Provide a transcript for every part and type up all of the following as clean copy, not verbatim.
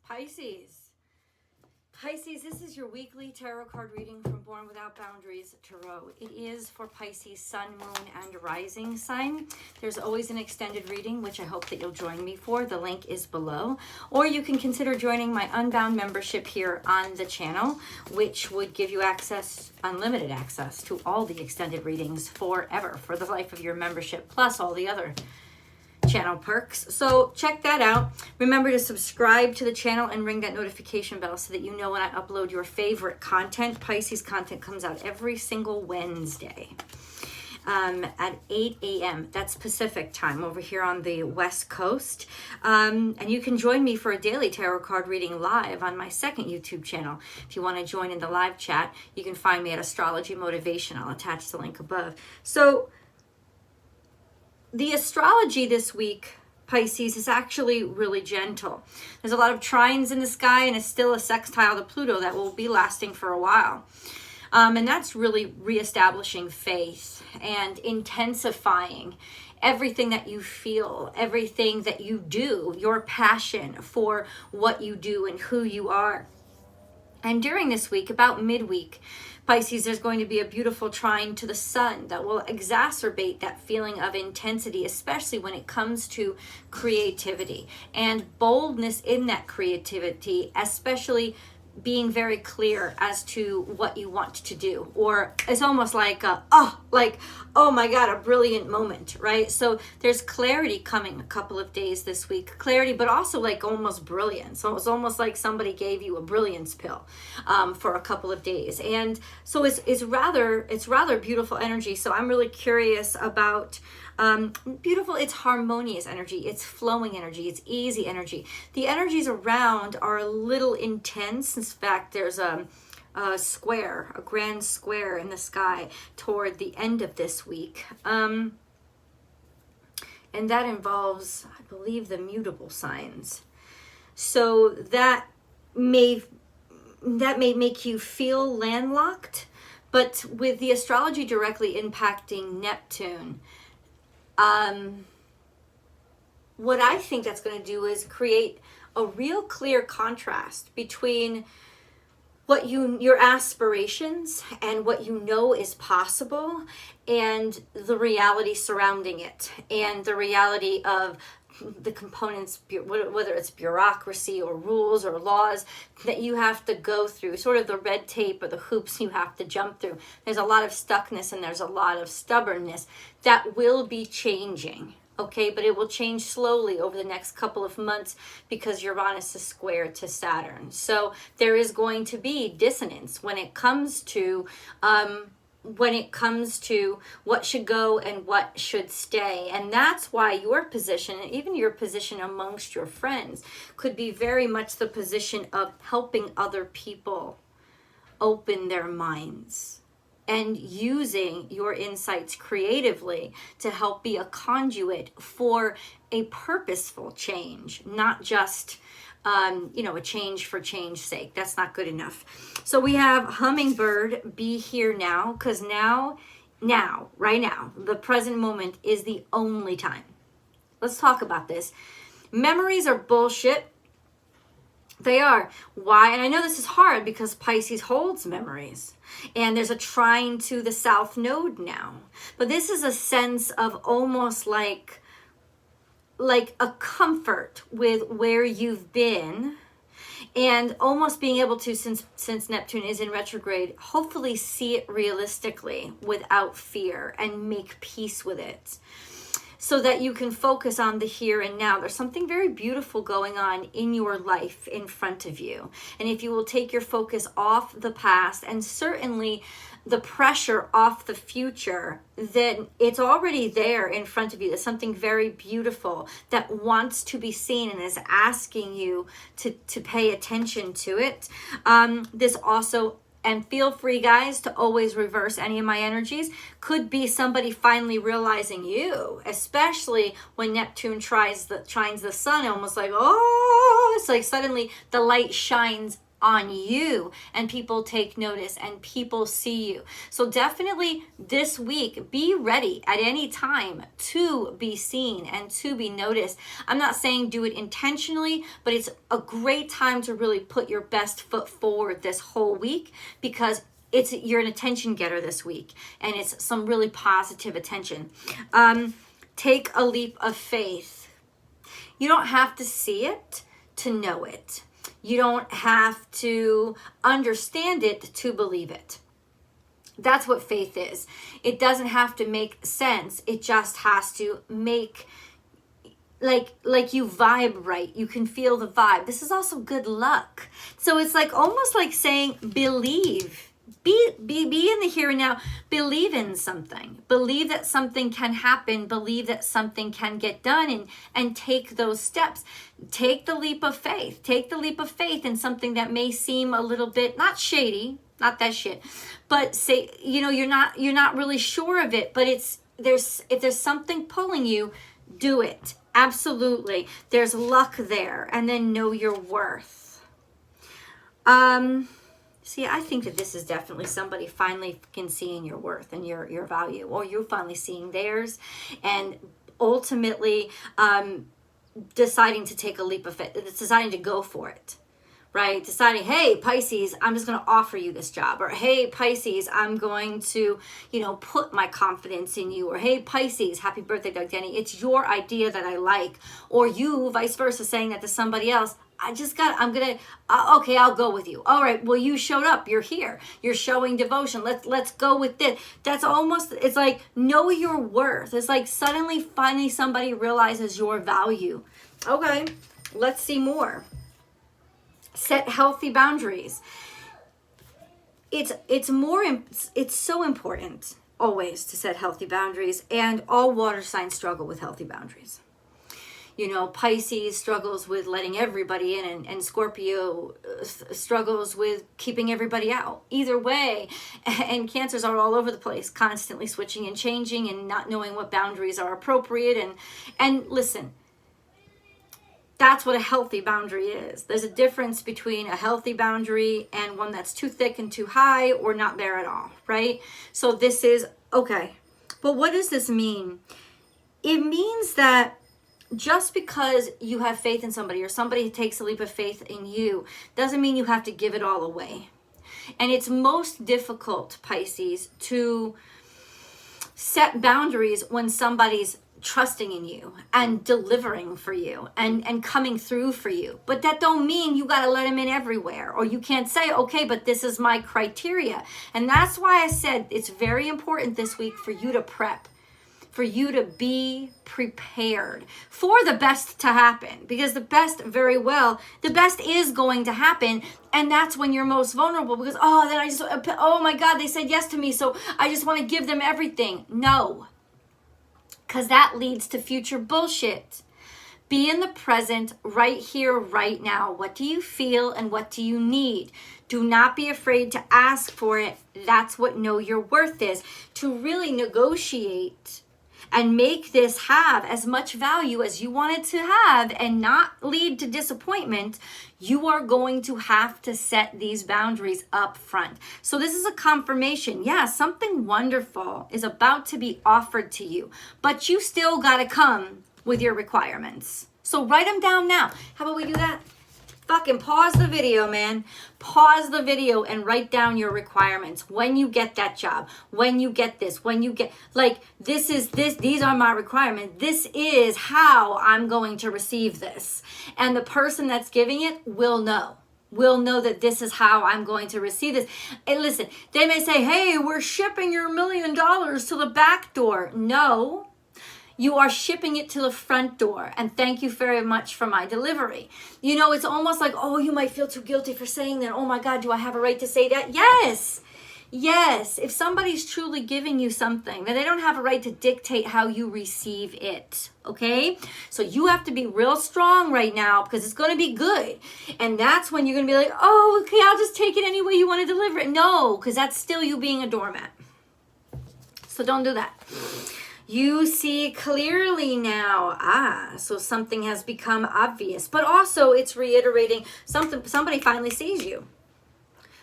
Pisces. Pisces, this is your weekly tarot card reading from Born Without Boundaries Tarot. It is for Pisces sun, moon, and rising sign. There's always an extended reading, which I hope that you'll join me for. The link is below. Or you can consider joining my Unbound membership here on the channel, which would give you access, unlimited access, to all the extended readings forever, for the life of your membership, plus all the other channel perks. So check that out. Remember to subscribe to the channel and ring that notification bell so that you know when I upload your favorite content. Pisces content comes out every single Wednesday at 8 a.m. That's Pacific time over here on the West Coast. And you can join me for a daily tarot card reading live on my second YouTube channel. If you want to join in the live chat, you can find me at Astrology Motivation. I'll attach the link above. So the astrology this week, Pisces, is actually really gentle. There's a lot of trines in the sky, and it's still a sextile to Pluto that will be lasting for a while. And that's really reestablishing faith and intensifying everything that you feel, everything that you do, your passion for what you do and who you are. And during this week, about midweek, Pisces, there's going to be a beautiful trine to the sun that will exacerbate that feeling of intensity, especially when it comes to creativity and boldness in that creativity, especially being very clear as to what you want to do. Or it's almost like oh my God, a brilliant moment, right? So there's clarity coming a couple of days this week. Clarity, but also like almost brilliance. So it's almost like somebody gave you a brilliance pill for a couple of days. And so it's rather beautiful energy. So I'm really curious about beautiful, it's harmonious energy, it's flowing energy, it's easy energy. The energies around are a little intense. In fact, there's a grand square in the sky toward the end of this week. And that involves, I believe, the mutable signs. So that may make you feel landlocked, but with the astrology directly impacting Neptune, what I think that's going to do is create a real clear contrast between what your aspirations and what you know is possible and the reality surrounding it, and the reality of the components, whether it's bureaucracy or rules or laws that you have to go through, sort of the red tape or the hoops you have to jump through. There's a lot of stuckness and there's a lot of stubbornness that will be changing, okay? But it will change slowly over the next couple of months because Uranus is square to Saturn. So there is going to be dissonance when it comes to what should go and what should stay. And that's why your position, and even your position amongst your friends, could be very much the position of helping other people open their minds and using your insights creatively to help be a conduit for a purposeful change, not just a change for change's sake. That's not good enough. So we have Hummingbird, be here now, because now, right now, the present moment is the only time. Let's talk about this. Memories are bullshit. They are. Why? And I know this is hard because Pisces holds memories. And there's a trine to the South Node now. But this is a sense of almost like a comfort with where you've been, and almost being able to, since Neptune is in retrograde, hopefully see it realistically without fear and make peace with it, so that you can focus on the here and now. There's something very beautiful going on in your life in front of you. And if you will take your focus off the past and certainly the pressure off the future, then it's already there in front of you. There's something very beautiful that wants to be seen and is asking you to pay attention to it. This also, and feel free, guys, to always reverse any of my energies, could be somebody finally realizing you, especially when Neptune trines the sun, almost like, oh, it's like suddenly the light shines on you, and people take notice and people see you. So definitely this week, be ready at any time to be seen and to be noticed. I'm not saying do it intentionally, but it's a great time to really put your best foot forward this whole week, because you're an attention getter this week, and it's some really positive attention. Take a leap of faith. You don't have to see it to know it. You don't have to understand it to believe it. That's what faith is. It doesn't have to make sense. It just has to make, like you vibe right. You can feel the vibe. This is also good luck. So it's like almost like saying believe. Be in the here and now. Believe in something. Believe that something can happen. Believe that something can get done, and take those steps. Take the leap of faith. Take the leap of faith in something that may seem a little bit not shady, not that shit, but say, you're not really sure of it, but if there's something pulling you, do it. Absolutely. There's luck there. And then know your worth. See, I think that this is definitely somebody finally seeing your worth and your value, or you're finally seeing theirs, and ultimately deciding to take a leap of faith, deciding to go for it, right? Deciding, hey, Pisces, I'm just going to offer you this job, or hey, Pisces, I'm going to, put my confidence in you, or hey, Pisces, happy birthday, Doug Denny. It's your idea that I like, or you, vice versa, saying that to somebody else. Okay, I'll go with you. All right, well, you showed up. You're here. You're showing devotion. Let's go with this. That's almost, it's like know your worth. It's like finally somebody realizes your value. Okay, let's see more. Set healthy boundaries. It's so important always to set healthy boundaries, and all water signs struggle with healthy boundaries. Pisces struggles with letting everybody in, and Scorpio struggles with keeping everybody out. Either way, and Cancers are all over the place, constantly switching and changing and not knowing what boundaries are appropriate. And listen, that's what a healthy boundary is. There's a difference between a healthy boundary and one that's too thick and too high, or not there at all, right? So this is, okay. But what does this mean? It means that just because you have faith in somebody, or somebody takes a leap of faith in you, doesn't mean you have to give it all away. And it's most difficult, Pisces, to set boundaries when somebody's trusting in you and delivering for you and coming through for you. But that don't mean you got to let them in everywhere, or you can't say, okay, but this is my criteria. And that's why I said it's very important this week for you to prep, for you to be prepared for the best to happen, because the best is going to happen. And that's when you're most vulnerable, because, oh my God, they said yes to me, so I just want to give them everything. No, because that leads to future bullshit. Be in the present, right here, right now. What do you feel and what do you need? Do not be afraid to ask for it. That's what know your worth is. To really negotiate and make this have as much value as you want it to have and not lead to disappointment, you are going to have to set these boundaries up front. So this is a confirmation. Yeah, something wonderful is about to be offered to you, but you still got to come with your requirements. So write them down now. How about we do that? Fucking pause the video, man. Pause the video and write down your requirements. When you get that job, when you get this, when you get, these are my requirements. This is how I'm going to receive this. And the person that's giving it will know that this is how I'm going to receive this. And listen, they may say, hey, we're shipping your $1 million to the back door. No. You are shipping it to the front door, and thank you very much for my delivery. It's almost like, oh, you might feel too guilty for saying that. Oh my God, do I have a right to say that? Yes. If somebody's truly giving you something, then they don't have a right to dictate how you receive it, okay? So you have to be real strong right now, because it's going to be good. And that's when you're going to be like, oh, okay, I'll just take it any way you want to deliver it. No, because that's still you being a doormat. So don't do that. You see clearly now. So something has become obvious. But also it's reiterating somebody finally sees you.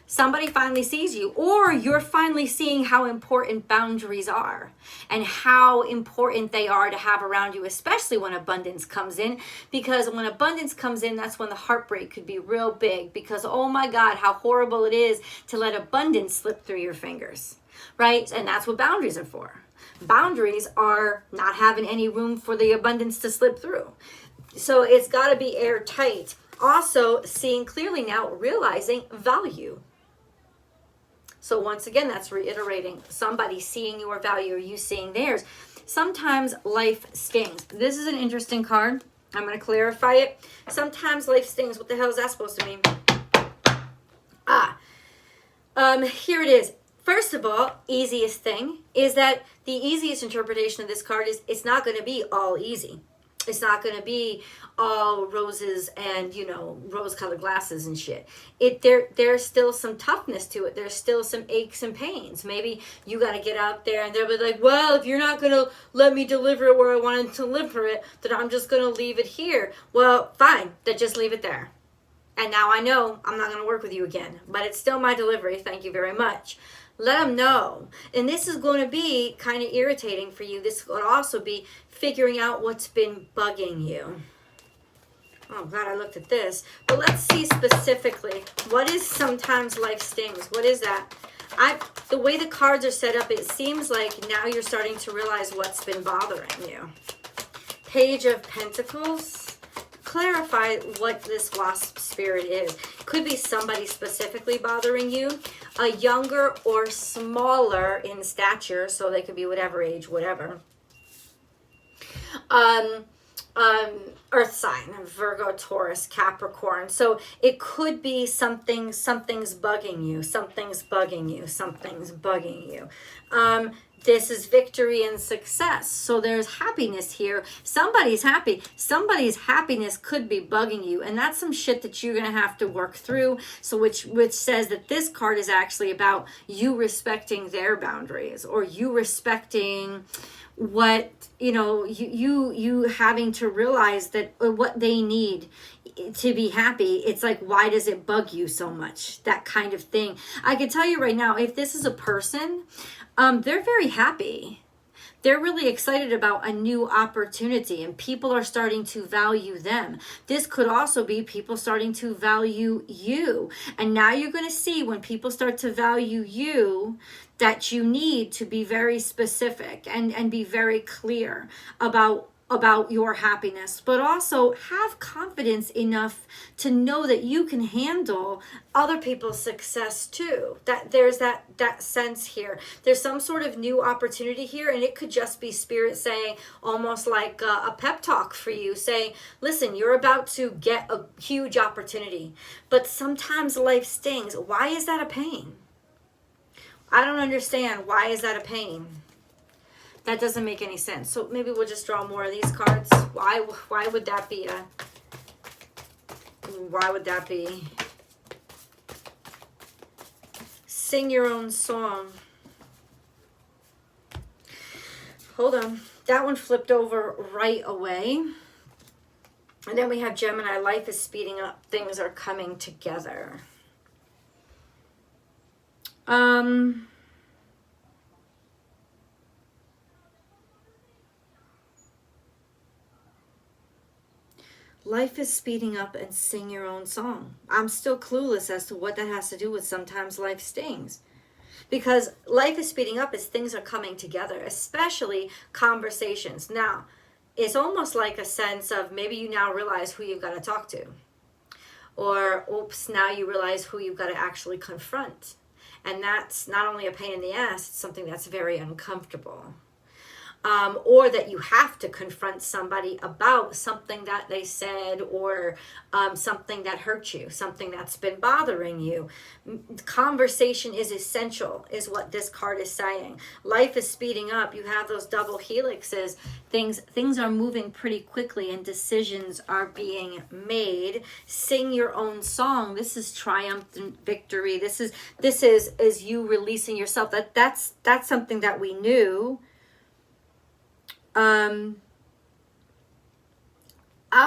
Somebody finally sees you, or you're finally seeing how important boundaries are and how important they are to have around you, especially when abundance comes in. Because when abundance comes in, that's when the heartbreak could be real big, because oh my God, how horrible it is to let abundance slip through your fingers, right? And that's what boundaries are for. Boundaries are not having any room for the abundance to slip through. So it's got to be airtight. Also, seeing clearly now, realizing value. So once again, that's reiterating somebody seeing your value or you seeing theirs. Sometimes life stings. This is an interesting card. I'm going to clarify it. Sometimes life stings. What the hell is that supposed to mean? Here it is. First of all, easiest thing is that the easiest interpretation of this card is it's not going to be all easy. It's not going to be all roses and, you know, rose-colored glasses and shit. There's still some toughness to it. There's still some aches and pains. Maybe you got to get out there and they'll be like, well, if you're not going to let me deliver it where I wanted to deliver it, then I'm just going to leave it here. Well, fine. Then just leave it there. And now I know I'm not going to work with you again. But it's still my delivery. Thank you very much. Let them know. And this is going to be kind of irritating for you. This could also be figuring out what's been bugging you. Oh, glad I looked at this. But let's see specifically. What is sometimes life stings? What is that? The way the cards are set up, it seems like now you're starting to realize what's been bothering you. Page of Pentacles. Clarify what this wasp spirit is. Could be somebody specifically bothering you, a younger or smaller in stature, so they could be whatever age, whatever. Earth sign, Virgo, Taurus, Capricorn. So it could be something's bugging you, something's bugging you. This is victory and success. So there's happiness here. Somebody's happy. Somebody's happiness could be bugging you. And that's some shit that you're going to have to work through. So which says that this card is actually about you respecting their boundaries, or you respecting what, you know, you having to realize that what they need to be happy. It's like, why does it bug you so much? That kind of thing. I can tell you right now, if this is a person, they're very happy. They're really excited about a new opportunity, and people are starting to value them. This could also be people starting to value you. And now you're going to see when people start to value you that you need to be very specific and be very clear about your happiness, but also have confidence enough to know that you can handle other people's success too. That there's that sense here. There's some sort of new opportunity here, and it could just be spirit saying, almost like a pep talk for you, saying, listen, you're about to get a huge opportunity, but sometimes life stings. Why is that a pain? I don't understand. Why is that a pain? That doesn't make any sense. So maybe we'll just draw more of these cards. Why would that be why would that be? Sing your own song. Hold on. That one flipped over right away. And then we have Gemini. Life is speeding up. Things are coming together. Life is speeding up and sing your own song. I'm still clueless as to what that has to do with sometimes life stings. Because life is speeding up as things are coming together, especially conversations. Now, it's almost like a sense of maybe you now realize who you've got to talk to. Or, oops, now you realize who you've got to actually confront. And that's not only a pain in the ass, it's something that's very uncomfortable. Or that you have to confront somebody about something that they said, or something that hurt you, something that's been bothering you. Conversation is essential, is what this card is saying. Life is speeding up. You have those double helixes. Things are moving pretty quickly, and decisions are being made. Sing your own song. This is triumph and victory. This is you releasing yourself. That's something that we knew. I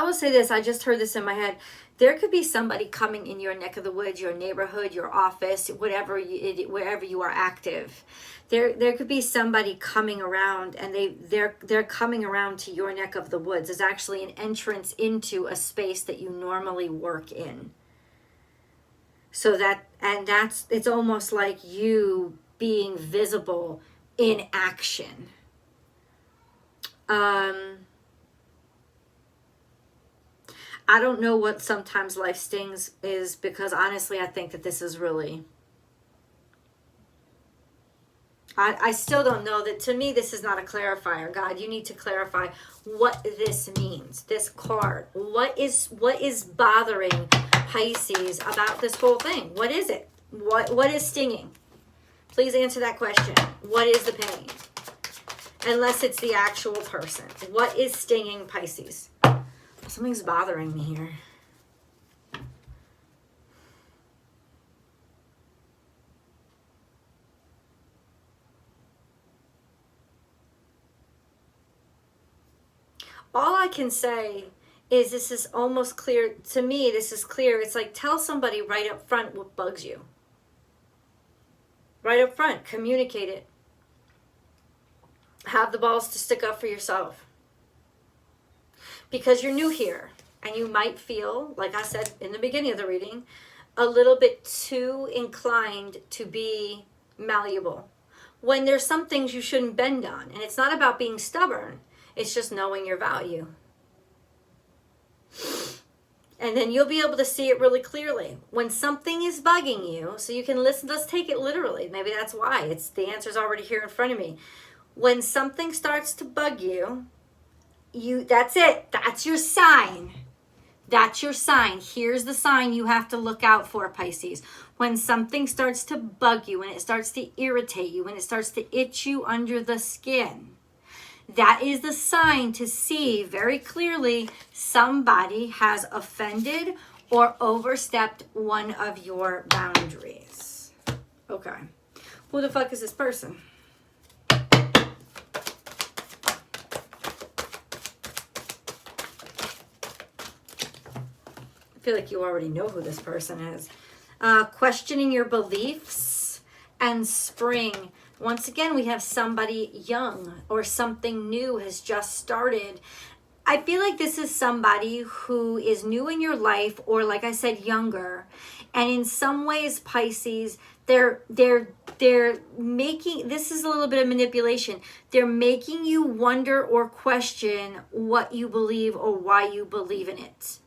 will say this, I just heard this in my head. There could be somebody coming in your neck of the woods, your neighborhood, your office, wherever you are active. There could be somebody coming around, and they're coming around to your neck of the woods. There's actually an entrance into a space that you normally work in. So it's almost like you being visible in action. I don't know what sometimes life stings is, because honestly, I think that this is really, I still don't know that. To me, this is not a clarifier. God, you need to clarify what this means, this card. What is bothering Pisces about this whole thing? What is it? What is stinging? Please answer that question. What is the pain? Unless it's the actual person. What is stinging Pisces? Something's bothering me here. All I can say is this is almost clear. To me, this is clear. It's like, tell somebody right up front what bugs you. Right up front. Communicate it. Have the balls to stick up for yourself. Because you're new here, and you might feel, like I said in the beginning of the reading, a little bit too inclined to be malleable, when there's some things you shouldn't bend on. And it's not about being stubborn. It's just knowing your value. And then you'll be able to see it really clearly. When something is bugging you, so you can listen, let's take it literally. Maybe that's why. The answer's already here in front of me. When something starts to bug you, that's it. That's your sign. That's your sign. Here's the sign you have to look out for, Pisces. When something starts to bug you, when it starts to irritate you, when it starts to itch you under the skin, that is the sign to see very clearly somebody has offended or overstepped one of your boundaries. Okay. Who the fuck is this person? I feel like you already know who this person is. Questioning your beliefs and spring. Once again, we have somebody young or something new has just started. I feel like this is somebody who is new in your life, or like I said, younger. And in some ways, Pisces, they're making, this is a little bit of manipulation. They're making you wonder or question what you believe or why you believe in it.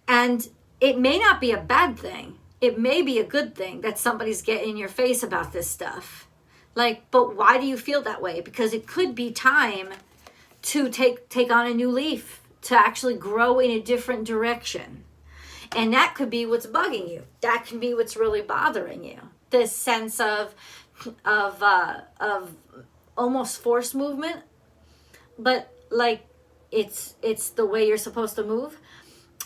And it may not be a bad thing. It may be a good thing that somebody's getting in your face about this stuff. Like, but why do you feel that way? Because it could be time to take on a new leaf, to actually grow in a different direction. And that could be what's bugging you. That can be what's really bothering you. This sense of almost forced movement, but like it's the way you're supposed to move.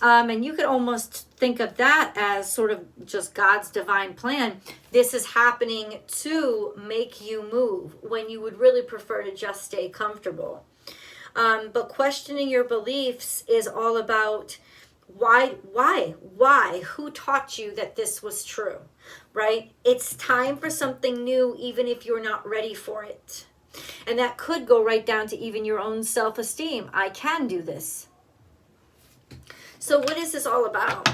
And you could almost think of that as sort of just God's divine plan. This is happening to make you move when you would really prefer to just stay comfortable. But questioning your beliefs is all about why, who taught you that this was true, right? It's time for something new, even if you're not ready for it. And that could go right down to even your own self-esteem. I can do this. So what is this all about?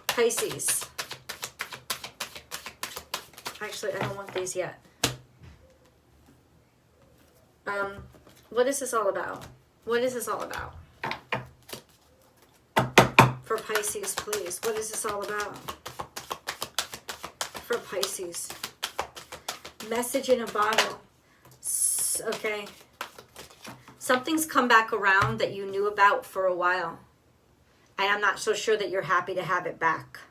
Pisces. Actually, I don't want these yet. What is this all about? What is this all about? For Pisces, please. What is this all about? For Pisces. Message in a bottle. Okay. Something's come back around that you knew about for a while. And I'm not so sure that you're happy to have it back.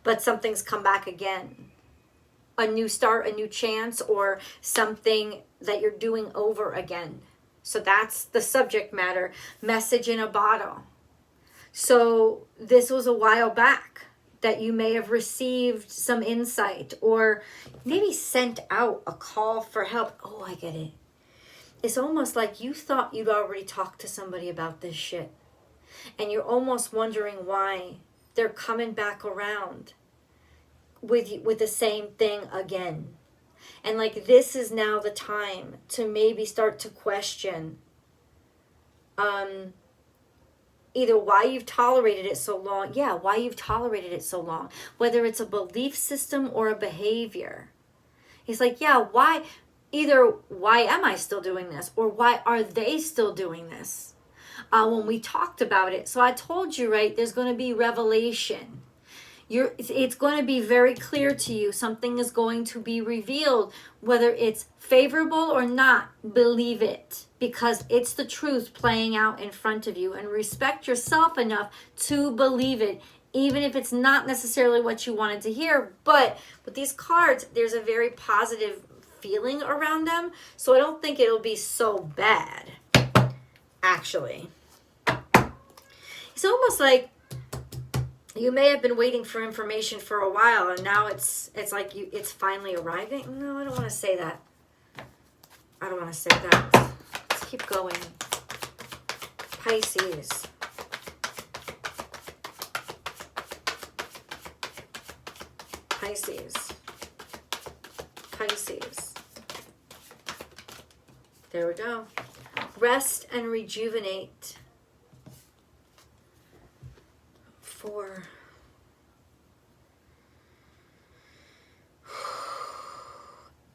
But something's come back again. A new start, a new chance, or something that you're doing over again. So that's the subject matter. Message in a bottle. So this was a while back. that you may have received some insight or maybe sent out a call for help. Oh, I get it. It's almost like you thought you'd already talked to somebody about this shit. And you're almost wondering why they're coming back around with the same thing again. And like, this is now the time to maybe start to question either why you've tolerated it so long. Yeah, why you've tolerated it so long. Whether it's a belief system or a behavior. It's like, yeah, why? Either why am I still doing this? Or why are they still doing this? When we talked about it. So I told you, right, there's going to be revelation. It's going to be very clear to you. Something is going to be revealed. Whether it's favorable or not, believe it. Because it's the truth playing out in front of you. And respect yourself enough to believe it. Even if it's not necessarily what you wanted to hear. But with these cards, there's a very positive feeling around them. So I don't think it'll be so bad. Actually. It's almost like you may have been waiting for information for a while, and now it's like it's finally arriving. No, I don't want to say that. I don't want to say that. Let's keep going. Pisces. Pisces. Pisces. There we go. Rest and rejuvenate. 4.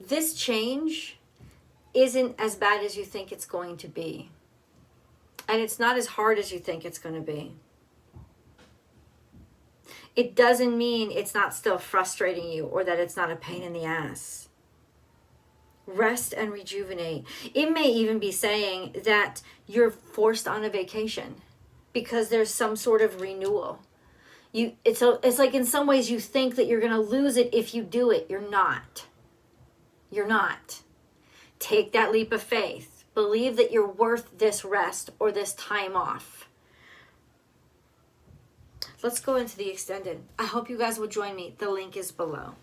This change isn't as bad as you think it's going to be. And it's not as hard as you think it's going to be. It doesn't mean it's not still frustrating you or that it's not a pain in the ass. Rest and rejuvenate. It may even be saying that you're forced on a vacation because there's some sort of renewal. It's like in some ways you think that you're going to lose it if you do it. You're not. You're not. Take that leap of faith. Believe that you're worth this rest or this time off. Let's go into the extended. I hope you guys will join me. The link is below.